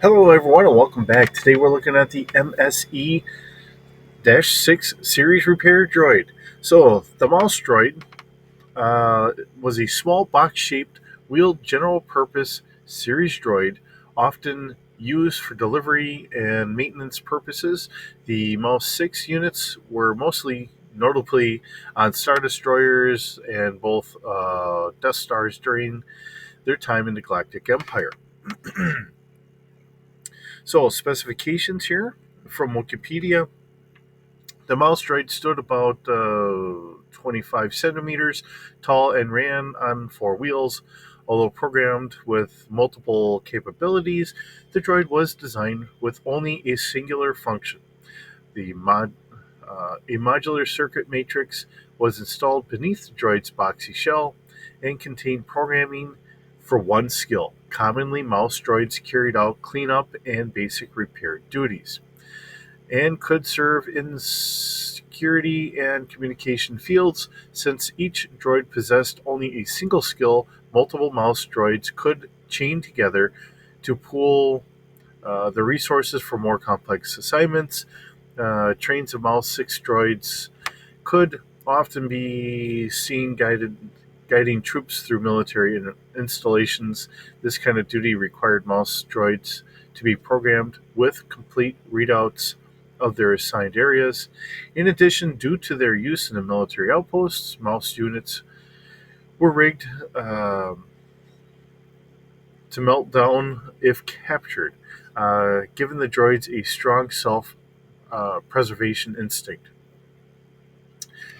Hello, everyone, and welcome back. Today we're looking at the MSE 6 series repair droid. So, the mouse droid was a small box shaped, wheeled general purpose series droid, often used for delivery and maintenance purposes. The Mouse 6 units were mostly notably on Star Destroyers and both Death Stars during their time in the Galactic Empire. So, specifications here from Wikipedia. The mouse droid stood about 25 centimeters tall and ran on four wheels. Although programmed with multiple capabilities, the droid was designed with only a singular function. A modular circuit matrix was installed beneath the droid's boxy shell and contained programming for one skill. Commonly, mouse droids carried out cleanup and basic repair duties and could serve in security and communication fields. Since each droid possessed only a single skill, multiple mouse droids could chain together to pool the resources for more complex assignments. Trains of Mouse 6 droids could often be seen guiding troops through military installations. This kind of duty required mouse droids to be programmed with complete readouts of their assigned areas. In addition, due to their use in the military outposts, mouse units were rigged to melt down if captured, giving the droids a strong self preservation instinct.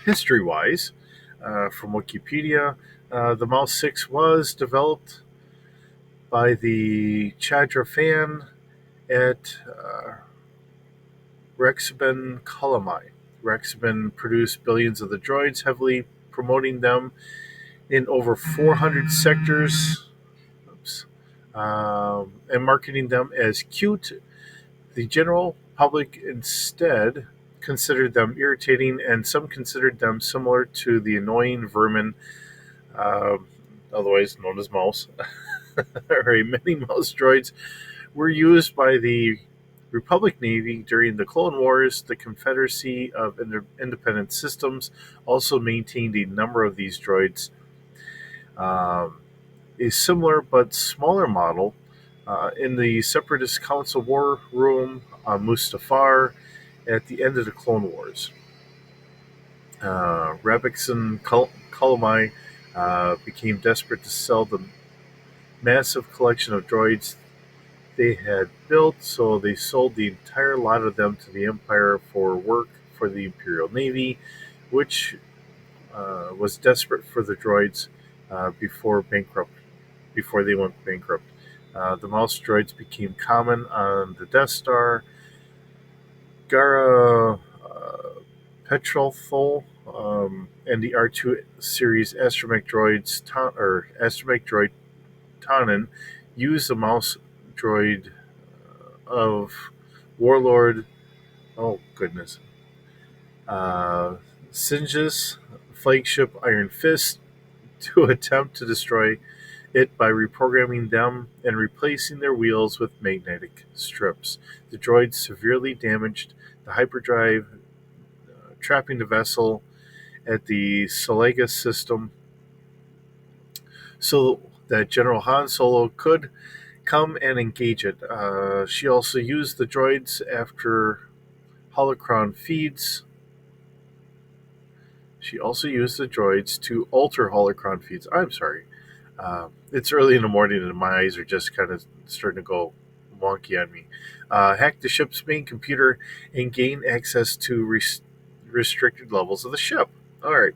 History wise, from Wikipedia, the Mouse 6 was developed by the Chadra fan at Rexben Colomai. Rexben produced billions of the droids, heavily promoting them in over 400 sectors. Oops. And marketing them as cute. The general public instead considered them irritating, and some considered them similar to the annoying vermin, uh, otherwise known as mouse. Many mouse droids were used by the Republic Navy during the Clone Wars. The Confederacy of Independent Systems also maintained a number of these droids. Um, a similar but smaller model in the Separatist Council War Room on Mustafar at the end of the Clone Wars. Rabixon Colomai became desperate to sell the massive collection of droids they had built, so they sold the entire lot of them to the Empire for work for the Imperial Navy, which was desperate for the droids before they went bankrupt. The mouse droids became common on the Death Star, Gara Petrolthol, and the R2 series astromech droids, astromech droid Tannen used the mouse droid of Warlord. Oh goodness, uh, Singe's flagship Iron Fist to attempt to destroy it by reprogramming them and replacing their wheels with magnetic strips. The droids severely damaged the hyperdrive, trapping the vessel at the Solaga system so that General Han Solo could come and engage it. She also used the droids after holocron feeds. She also used the droids to alter holocron feeds. I'm sorry. It's early in the morning and my eyes are just kind of starting to go wonky on me. Hack the ship's main computer and gain access to restricted levels of the ship. All right.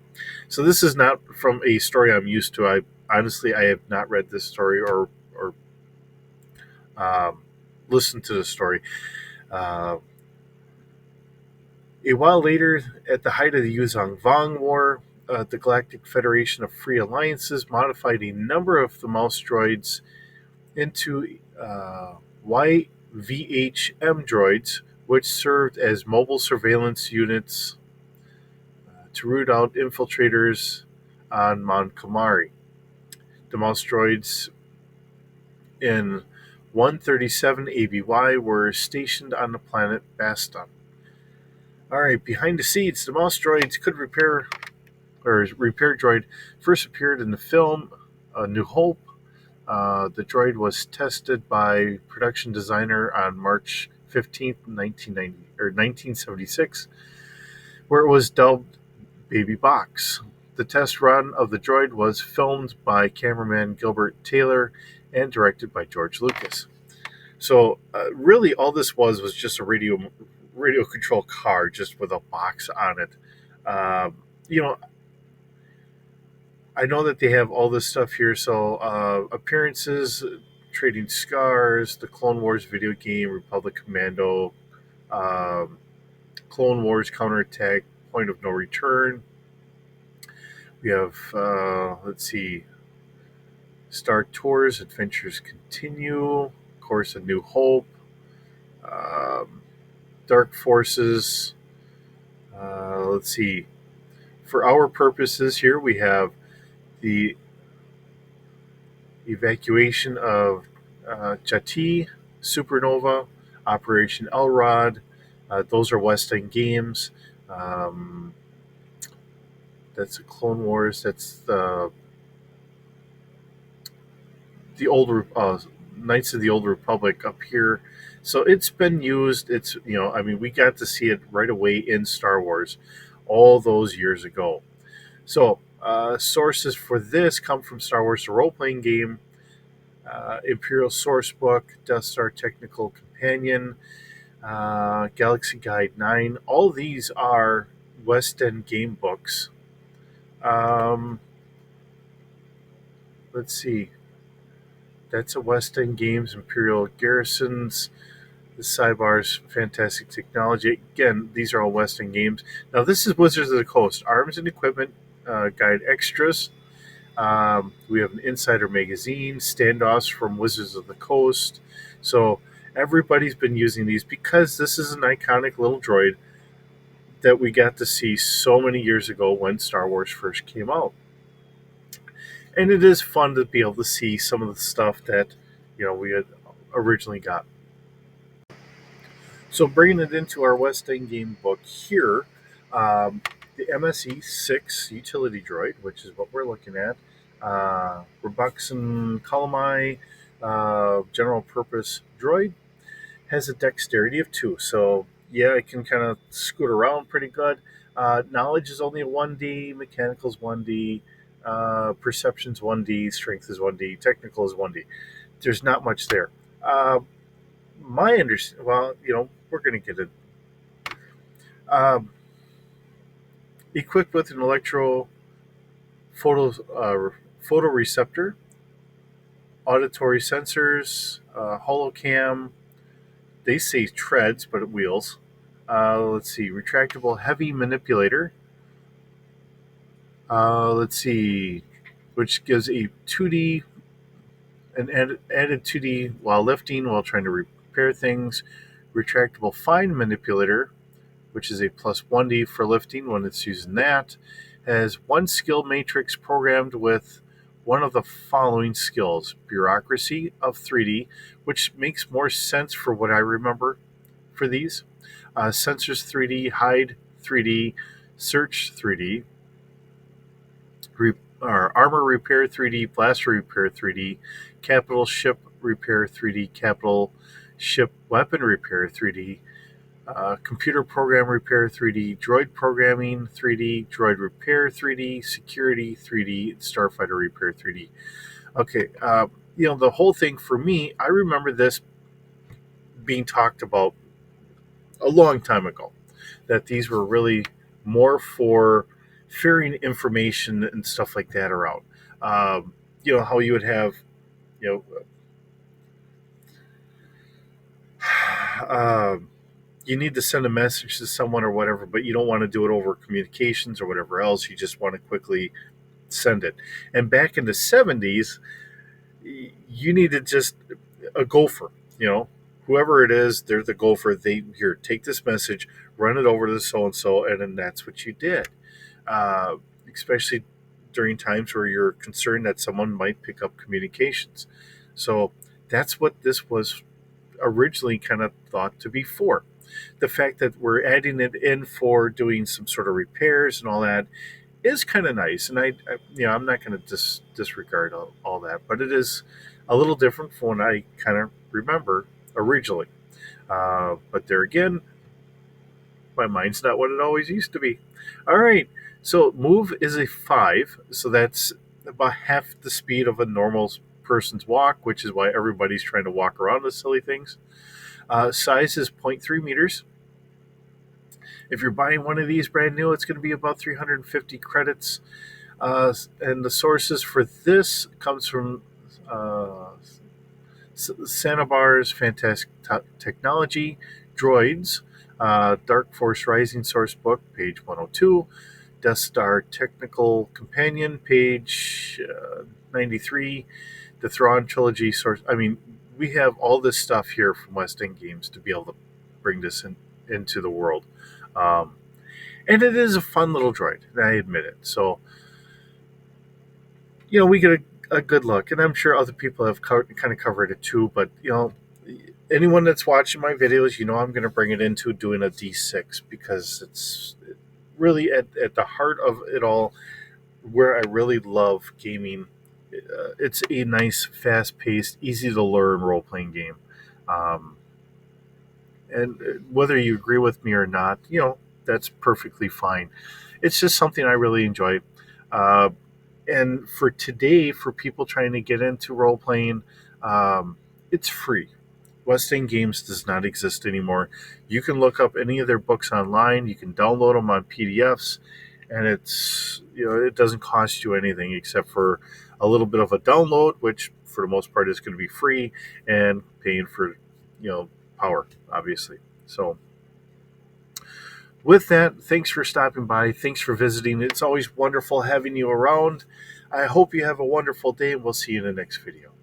So this is not from a story I'm used to. I have not read this story or um, listened to the story. Uh, a while later, at the height of the Yuzhong Vong War, the Galactic Federation of Free Alliances modified a number of the mouse droids into YVHM droids, which served as mobile surveillance units to root out infiltrators on Mon Calamari. The mouse droids in 137 ABY were stationed on the planet Baston. All right, behind the scenes, the mouse droids could repair, or repair droid first appeared in the film A New Hope. The droid was tested by production designer on March 15th, 1976, where it was dubbed Baby Box. The test run of the droid was filmed by cameraman Gilbert Taylor and directed by George Lucas. So really, all this was just a radio control car, just with a box on it. Um, you know, I know that they have all this stuff here. So appearances, Trading Scars, the Clone Wars video game, Republic Commando, um, Clone Wars Counterattack, Point of No Return. We have, let's see, Star Tours, Adventures Continue, of course, A New Hope, um, Dark Forces. Let's see. For our purposes here, we have the evacuation of Chati, Supernova, Operation Elrod. Those are West End games. Um, that's the Clone Wars. That's the old Knights of the Old Republic up here. So it's been used. It's I mean, we got to see it right away in Star Wars, all those years ago. So sources for this come from Star Wars: The Role Playing Game, Imperial Sourcebook, Death Star Technical Companion, Galaxy Guide 9. All these are West End game books. Um, let's see. That's a West End Games, Imperial Garrisons, the Cybar's Fantastic Technology. Again, these are all West End games. Now, this is Wizards of the Coast, Arms and Equipment Guide Extras. We have an Insider magazine, standoffs from Wizards of the Coast. So everybody's been using these because this is an iconic little droid that we got to see so many years ago when Star Wars first came out. And it is fun to be able to see some of the stuff that we had originally got. So bringing it into our West End game book here, um, the MSE 6 utility droid, which is what we're looking at, Robuxon Calamai general purpose droid, has a dexterity of 2. So yeah, it can kind of scoot around pretty good. Knowledge is only a 1D, mechanical is 1D, perception's 1D, strength is 1D, technical is 1D. There's not much there. My understanding, well, we're going to get it. Um, Equipped with an electro photo photoreceptor, auditory sensors, holocam. They say treads, but it wheels. Let's see, retractable heavy manipulator. Let's see, which gives a 2D, an added 2D while lifting, while trying to repair things. Retractable fine manipulator, which is a plus 1D for lifting when it's using that, has one skill matrix programmed with one of the following skills: bureaucracy of 3D, which makes more sense for what I remember for these. Sensors 3D, hide 3D, search 3D, armor repair 3D, blaster repair 3D, capital ship repair 3D, capital ship weapon repair 3D, computer program repair 3D, droid programming 3D, droid repair 3D, security 3D, starfighter repair 3D. Okay, the whole thing for me, I remember this being talked about a long time ago, that these were really more for ferrying information and stuff like that around. How you would have, you know, you need to send a message to someone or whatever, but you don't want to do it over communications or whatever else. You just want to quickly send it. And back in the 70s, you needed just a gopher, whoever it is, they're the gopher. Here, take this message, run it over to the so-and-so, and then that's what you did. Especially during times where you're concerned that someone might pick up communications. So That's what this was originally kind of thought to be for. The fact that we're adding it in for doing some sort of repairs and all that is kind of nice. And I'm not going to disregard all that, but it is a little different from what I kind of remember originally. But there again, my mind's not what it always used to be. All right, so move is a 5, so that's about half the speed of a normal person's walk, which is why everybody's trying to walk around the silly things. Size is 0.3 meters. If you're buying one of these brand new, it's going to be about 350 credits. And the sources for this comes from Santa Bar's Fantastic Technology, Droids, Dark Force Rising source book, page 102, Death Star Technical Companion, page 93, the Thrawn Trilogy source. I mean, we have all this stuff here from West End Games to be able to bring this into the world. And it is a fun little droid, I admit it. So, we get a good look, and I'm sure other people have kind of covered it too. But anyone that's watching my videos, I'm going to bring it into doing a D6 because it's really at the heart of it all, where I really love gaming. It's a nice, fast-paced, easy-to-learn role-playing game. And whether you agree with me or not, that's perfectly fine. It's just something I really enjoy. And for today, for people trying to get into role playing, it's free. West End Games does not exist anymore. You can look up any of their books online. You can download them on PDFs, and it doesn't cost you anything except for a little bit of a download, which for the most part is going to be free, and paying for power, obviously. So with that, thanks for stopping by. Thanks for visiting. It's always wonderful having you around. I hope you have a wonderful day, and we'll see you in the next video.